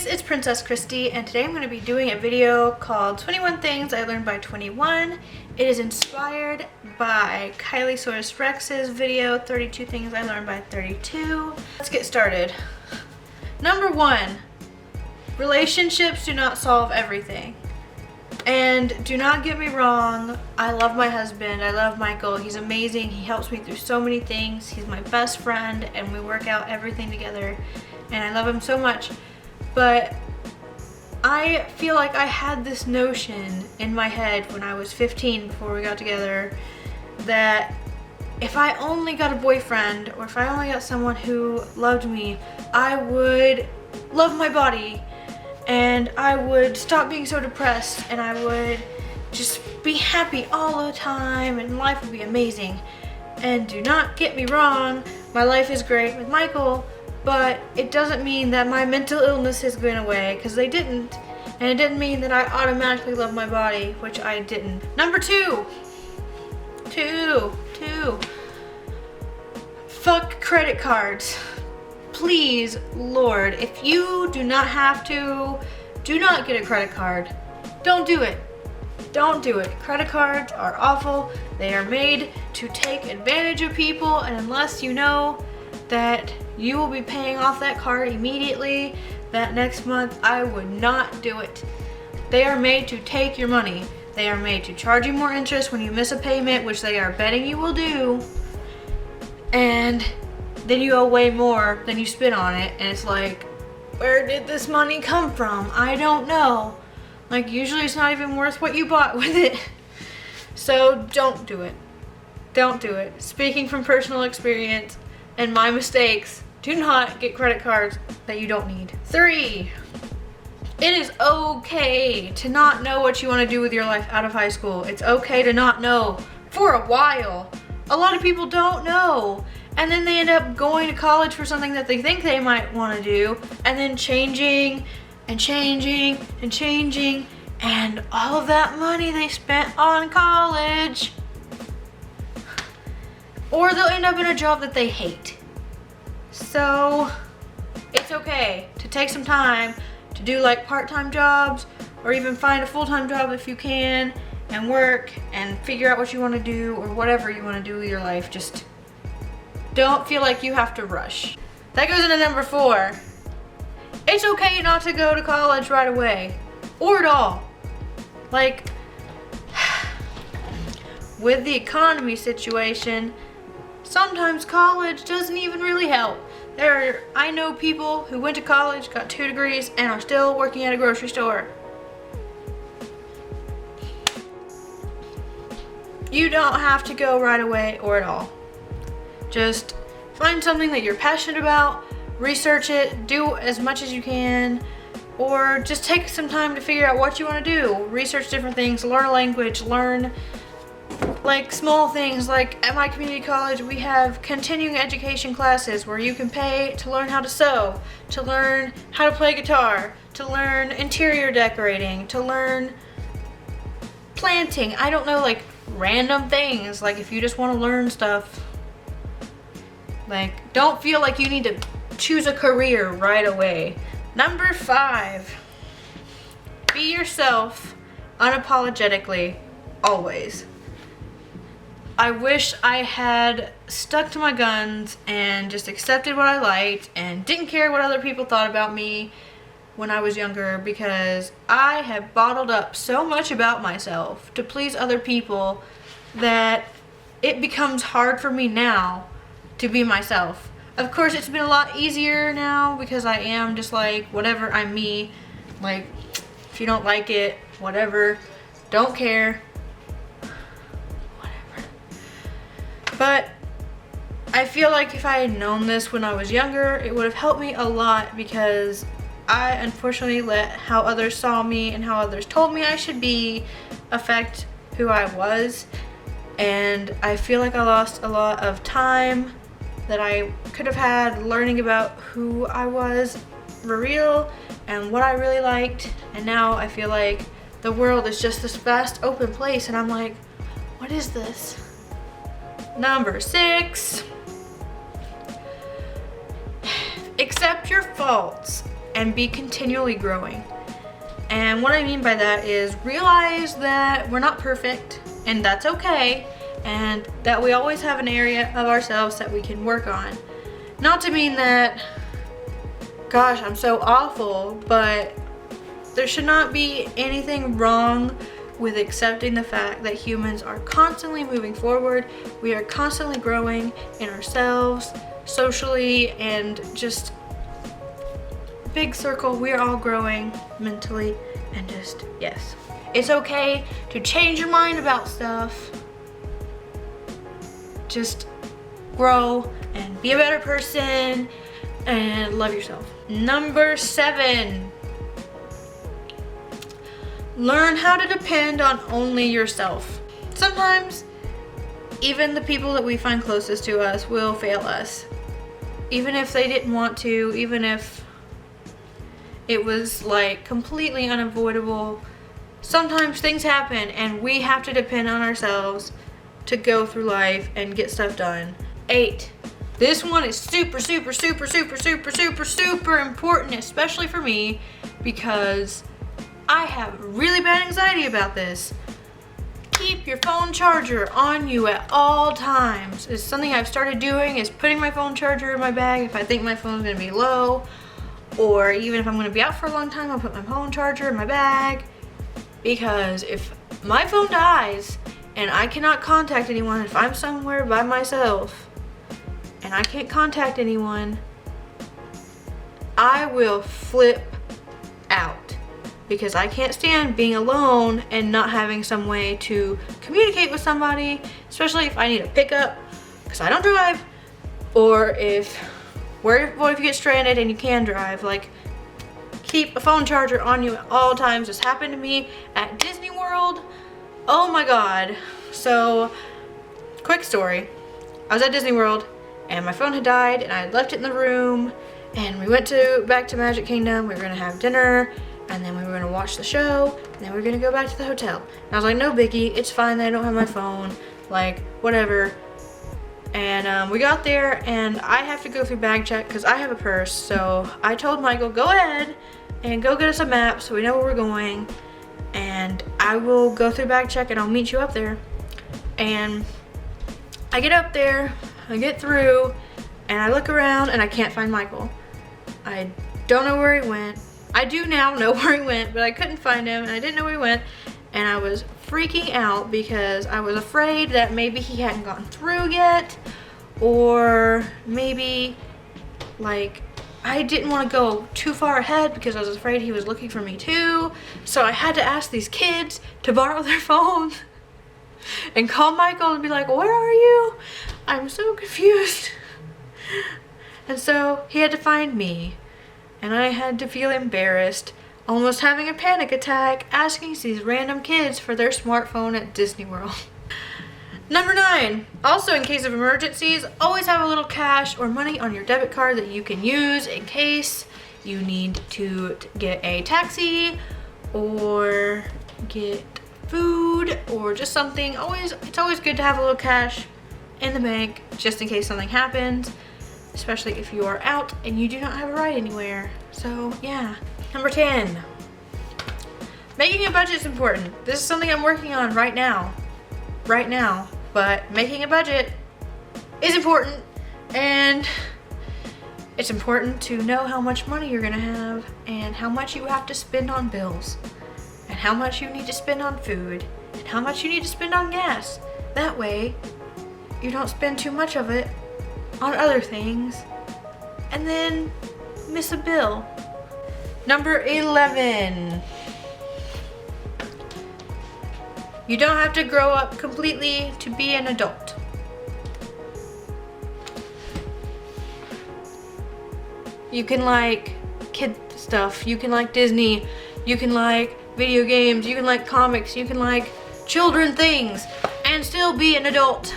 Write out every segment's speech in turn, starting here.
Guys, it's Princess Christy, and today I'm going to be doing a video called 21 Things I Learned by 21. It is inspired by KaylieSaurusRex's video, 32 Things I Learned by 32. Let's get started. Number 1, relationships do not solve everything. And do not get me wrong, I love my husband, I love Michael, he's amazing, he helps me through so many things, he's my best friend, and we work out everything together, and I love him so much. But I feel like I had this notion in my head when I was 15 before we got together that if I only got a boyfriend or if I only got someone who loved me, I would love my body and I would stop being so depressed and I would just be happy all the time and life would be amazing. And do not get me wrong, my life is great with Michael, but it doesn't mean that my mental illness has gone away, because they didn't. And it didn't mean that I automatically love my body, which I didn't. Number 2. Fuck credit cards. Please, Lord, if you do not have to, do not get a credit card. Don't do it. Don't do it. Credit cards are awful. They are made to take advantage of people, and unless you know that you will be paying off that card immediately that next month, I would not do it. They are made to take your money. They are made to charge you more interest when you miss a payment, which they are betting you will do, and then you owe way more than you spent on it, and it's like, where did this money come from? I don't know. Like, usually it's not even worth what you bought with it. So don't do it. Don't do it. Speaking from personal experience and my mistakes, do not get credit cards that you don't need. 3, it is okay to not know what you want to do with your life out of high school. It's okay to not know for a while. A lot of people don't know, and then they end up going to college for something that they think they might want to do, and then changing and changing and changing, and all of that money they spent on college. Or they'll end up in a job that they hate. So it's okay to take some time to do like part-time jobs or even find a full-time job if you can and work and figure out what you want to do or whatever you want to do with your life. Just don't feel like you have to rush. That goes into number 4. It's okay not to go to college right away or at all. Like, with the economy situation, sometimes college doesn't even really help. I know people who went to college, got 2 degrees, and are still working at a grocery store. You don't have to go right away or at all. Just find something that you're passionate about, research it, do as much as you can, or just take some time to figure out what you want to do. Research different things, learn a language, learn like small things. Like at my community college, we have continuing education classes where you can pay to learn how to sew, to learn how to play guitar, to learn interior decorating, to learn planting. I don't know, like random things. Like if you just want to learn stuff, like don't feel like you need to choose a career right away. Number 5, be yourself unapologetically, always. I wish I had stuck to my guns and just accepted what I liked and didn't care what other people thought about me when I was younger, because I have bottled up so much about myself to please other people that it becomes hard for me now to be myself. Of course, it's been a lot easier now because I am just like, whatever, I'm me. Like, if you don't like it, whatever, don't care. But I feel like if I had known this when I was younger, it would have helped me a lot, because I unfortunately let how others saw me and how others told me I should be affect who I was. And I feel like I lost a lot of time that I could have had learning about who I was for real and what I really liked. And now I feel like the world is just this vast open place, and I'm like, what is this? Number 6, accept your faults and be continually growing. And what I mean by that is realize that we're not perfect, and that's okay, and that we always have an area of ourselves that we can work on. Not to mean that, gosh, I'm so awful, but there should not be anything wrong with accepting the fact that humans are constantly moving forward. We are constantly growing in ourselves, socially, and just big circle. We are all growing mentally, and just, yes. It's okay to change your mind about stuff. Just grow and be a better person and love yourself. Number 7. Learn how to depend on only yourself. Sometimes, even the people that we find closest to us will fail us. Even if they didn't want to, even if it was like completely unavoidable. Sometimes things happen and we have to depend on ourselves to go through life and get stuff done. 8. This one is super important, especially for me, because I have really bad anxiety about this. Keep your phone charger on you at all times. It's something I've started doing, is putting my phone charger in my bag if I think my phone's gonna be low, or even if I'm gonna be out for a long time, I'll put my phone charger in my bag. Because if my phone dies and I cannot contact anyone, if I'm somewhere by myself and I can't contact anyone, I will flip out. Because I can't stand being alone and not having some way to communicate with somebody, especially if I need a pickup, because I don't drive, or what if you get stranded and you can drive? Like, keep a phone charger on you at all times. This happened to me at Disney World. Oh my God. So, quick story. I was at Disney World and my phone had died and I had left it in the room, and we went back to Magic Kingdom. We were gonna have dinner, and then we were gonna watch the show, and then we were gonna go back to the hotel. And I was like, no biggie, it's fine that I don't have my phone, like, whatever. And we got there, and I have to go through bag check because I have a purse. So I told Michael, go ahead and go get us a map so we know where we're going, and I will go through bag check and I'll meet you up there. And I get up there, I get through, and I look around and I can't find Michael. I don't know where he went. I do now know where he went, but I couldn't find him and I didn't know where he went. And I was freaking out because I was afraid that maybe he hadn't gotten through yet, or maybe like I didn't want to go too far ahead because I was afraid he was looking for me too. So I had to ask these kids to borrow their phone and call Michael and be like, where are you? I'm so confused. And so he had to find me, and I had to feel embarrassed, almost having a panic attack, asking these random kids for their smartphone at Disney World. Number 9, also in case of emergencies, always have a little cash or money on your debit card that you can use in case you need to get a taxi or get food or just something. It's always good to have a little cash in the bank just in case something happens, especially if you are out and you do not have a ride anywhere. So yeah. Number 10, making a budget is important. This is something I'm working on right now, but making a budget is important, and it's important to know how much money you're gonna have and how much you have to spend on bills and how much you need to spend on food and how much you need to spend on gas. That way you don't spend too much of it on other things and then miss a bill. Number 11, you don't have to grow up completely to be an adult. You can like kid stuff, you can like Disney, you can like video games, you can like comics, you can like children things, and still be an adult.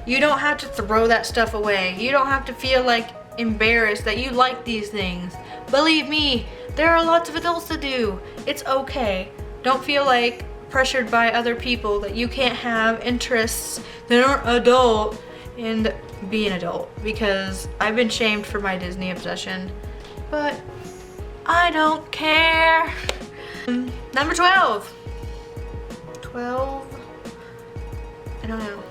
You don't have to throw that stuff away. You don't have to feel like embarrassed that you like these things. Believe me, there are lots of adults that do. It's okay. Don't feel like pressured by other people that you can't have interests that aren't adult and be an adult, because I've been shamed for my Disney obsession. But I don't care. Number 12. 12. I don't know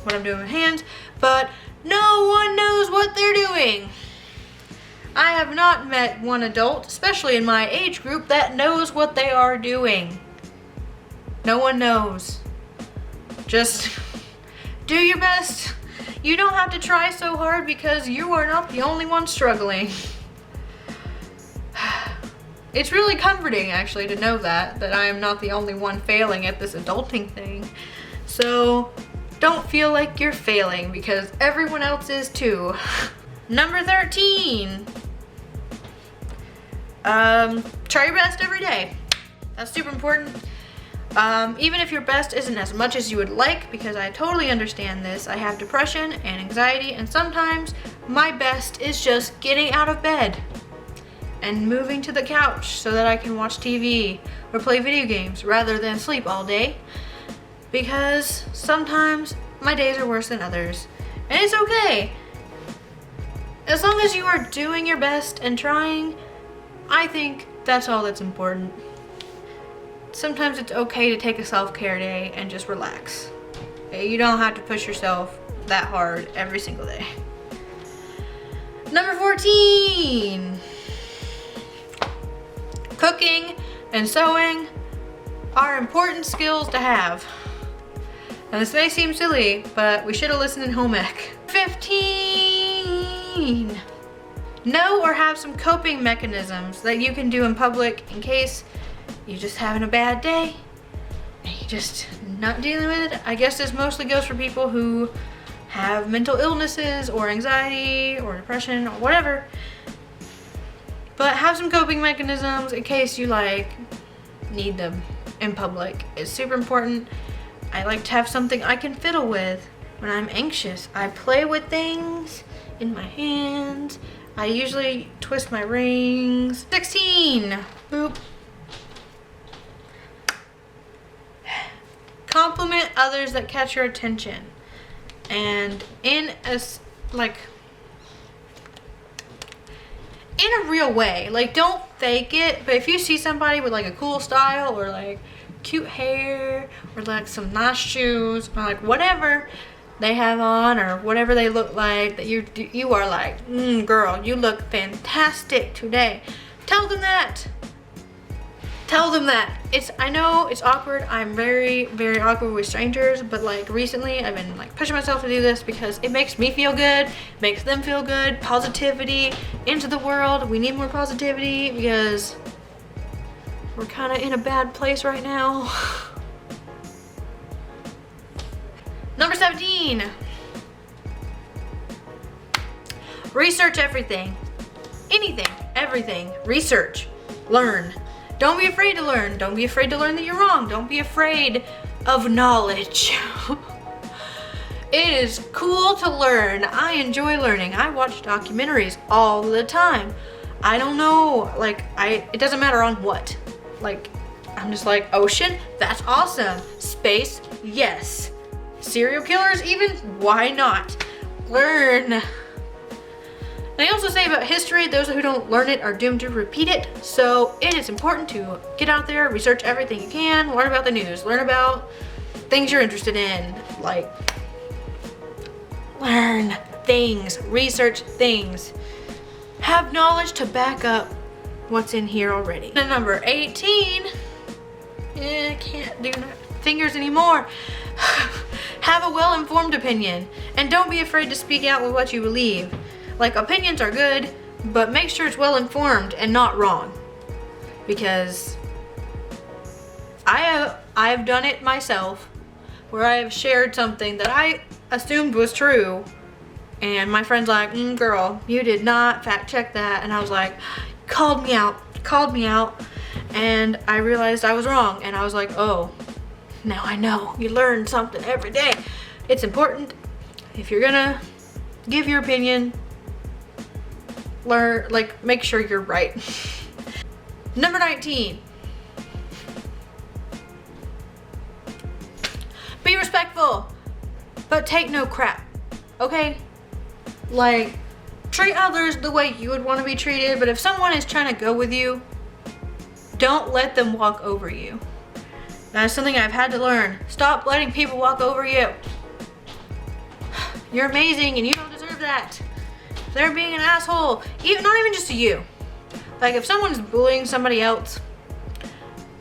what I'm doing with my hands, but no one knows what they're doing. I have not met one adult, especially in my age group, that knows what they are doing. No one knows. Just do your best. You don't have to try so hard because you are not the only one struggling. It's really comforting actually to know that I am not the only one failing at this adulting thing. So don't feel like you're failing because everyone else is too. Number 13. Try your best every day. That's super important. Even if your best isn't as much as you would like, because I totally understand this. I have depression and anxiety, and sometimes my best is just getting out of bed and moving to the couch so that I can watch TV or play video games rather than sleep all day. Because sometimes my days are worse than others, and it's okay. As long as you are doing your best and trying, I think that's all that's important. Sometimes it's okay to take a self-care day and just relax. Okay? You don't have to push yourself that hard every single day. Number 14. Cooking and sewing are important skills to have. Now this may seem silly, but we should have listened in home ec. 15. Know or have some coping mechanisms that you can do in public in case you're just having a bad day and you're just not dealing with it. I guess this mostly goes for people who have mental illnesses or anxiety or depression or whatever. But have some coping mechanisms in case you need them in public. It's super important. I like to have something I can fiddle with when I'm anxious. I play with things in my hands. I usually twist my rings. 16. Boop. Compliment others that catch your attention. And in a real way. Don't fake it, but if you see somebody with a cool style or cute hair or some nice shoes or whatever they have on or whatever they look like, that you are girl, you look fantastic today. Tell them that. Tell them that. I know it's awkward. I'm very, very awkward with strangers, but recently I've been pushing myself to do this because it makes me feel good, makes them feel good. Positivity into the world. We need more positivity because we're kind of in a bad place right now. Number 17. Research everything. Anything, everything. Research. Learn. Don't be afraid to learn. Don't be afraid to learn that you're wrong. Don't be afraid of knowledge. It is cool to learn. I enjoy learning. I watch documentaries all the time. I don't know, it doesn't matter on what. I'm just ocean, that's awesome. Space, yes. Serial killers even, why not? Learn. They also say about history, those who don't learn it are doomed to repeat it. So it is important to get out there, research everything you can, learn about the news, learn about things you're interested in. Learn things, research things. Have knowledge to back up what's in here already. And number 18, can't do fingers anymore. Have a well-informed opinion and don't be afraid to speak out with what you believe. Opinions are good, but make sure it's well informed and not wrong. Because I've done it myself, where I have shared something that I assumed was true, and my friend's girl, you did not fact check that, and I was called me out, and I realized I was wrong, and I was oh, now I know. You learn something every day. It's important. If you're gonna give your opinion, learn, make sure you're right. Number 19. Be respectful, but take no crap, okay? treat others the way you would want to be treated, but if someone is trying to go with you, don't let them walk over you. That is something I've had to learn. Stop letting people walk over you. You're amazing and you don't deserve that. They're being an asshole, not even just to you. Like if someone's bullying somebody else,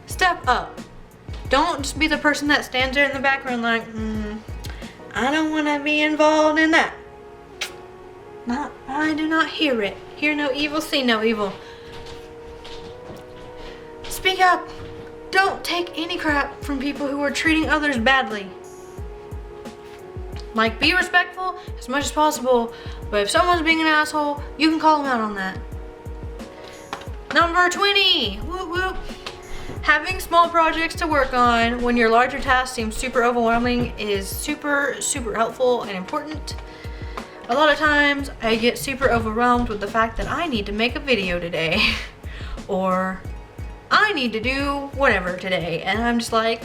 step up. Don't just be the person that stands there in the background like, I don't want to be involved in that. I do not hear it. Hear no evil, see no evil. Speak up. Don't take any crap from people who are treating others badly. Like, be respectful as much as possible, but if someone's being an asshole, you can call them out on that. Number 20, whoop whoop. Having small projects to work on when your larger task seems super overwhelming is super, super helpful and important. A lot of times I get super overwhelmed with the fact that I need to make a video today or I need to do whatever today, and I'm just like,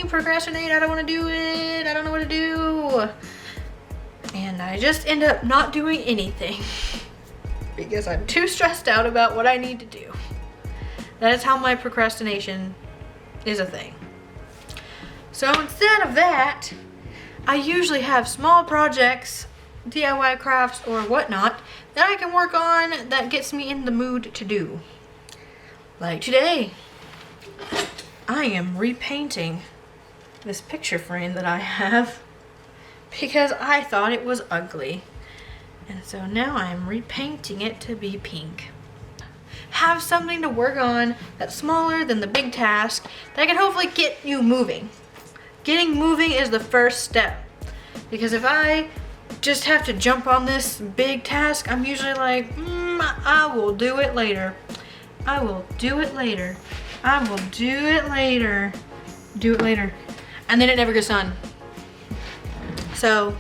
procrastinate, I don't want to do it, I don't know what to do. And I just end up not doing anything because I'm too stressed out about what I need to do. That is how my procrastination is a thing. So instead of that, I usually have small projects, DIY crafts or whatnot, that I can work on that gets me in the mood to do. Like today, I am repainting this picture frame that I have because I thought it was ugly. And so now I'm repainting it to be pink. Have something to work on that's smaller than the big task that can hopefully get you moving. Getting moving is the first step. Because if I just have to jump on this big task, I'm usually like, I will do it later. I will do it later. I will do it later. Do it later. And then it never gets done. So,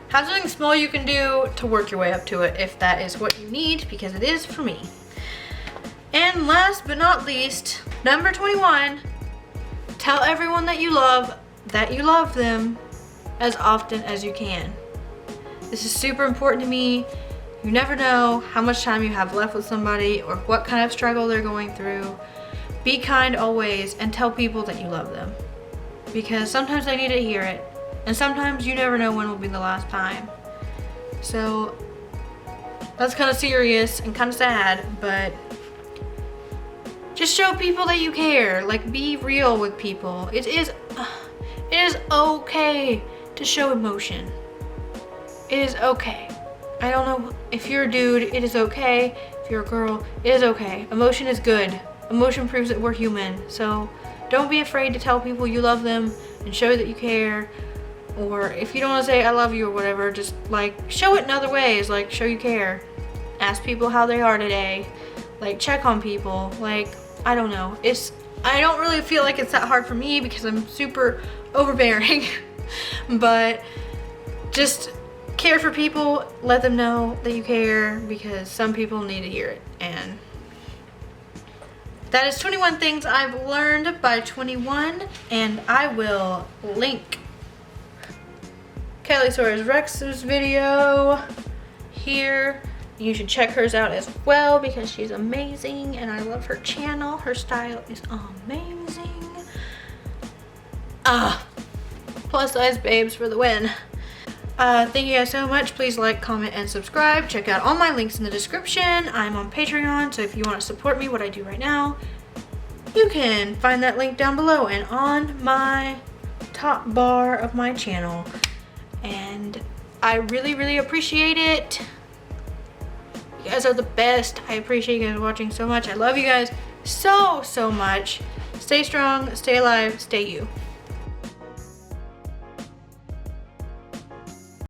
have something small you can do to work your way up to it if that is what you need, because it is for me. And last but not least, number 21, tell everyone that you love them as often as you can. This is super important to me. You never know how much time you have left with somebody or what kind of struggle they're going through. Be kind always and tell people that you love them, because sometimes they need to hear it, and sometimes you never know when will be the last time. So that's kind of serious and kind of sad, but just show people that you care. Like, be real with people. It is okay to show emotion. It is okay. I don't know if you're a dude, it is okay. If you're a girl, it is okay. Emotion is good. Emotion proves that we're human. So don't be afraid to tell people you love them and show that you care. Or if you don't want to say I love you or whatever, just like show it in other ways, like show you care. Ask people how they are today. Like check on people. Like, I don't know. I don't really feel like it's that hard for me because I'm super overbearing. But just care for people, let them know that you care, because some people need to hear it. And that is 21 things I've learned by 21, and I will link KaylieSaurusRex's video here. You should check hers out as well because she's amazing and I love her channel. Her style is amazing. Plus size babes for the win. Thank you guys so much. Please like, comment, and subscribe. Check out all my links in the description. I'm on Patreon, so if you want to support me, what I do right now, you can find that link down below and on my top bar of my channel. And I really, really appreciate it. You guys are the best. I appreciate you guys watching so much. I love you guys so, so much. Stay strong, stay alive, stay you.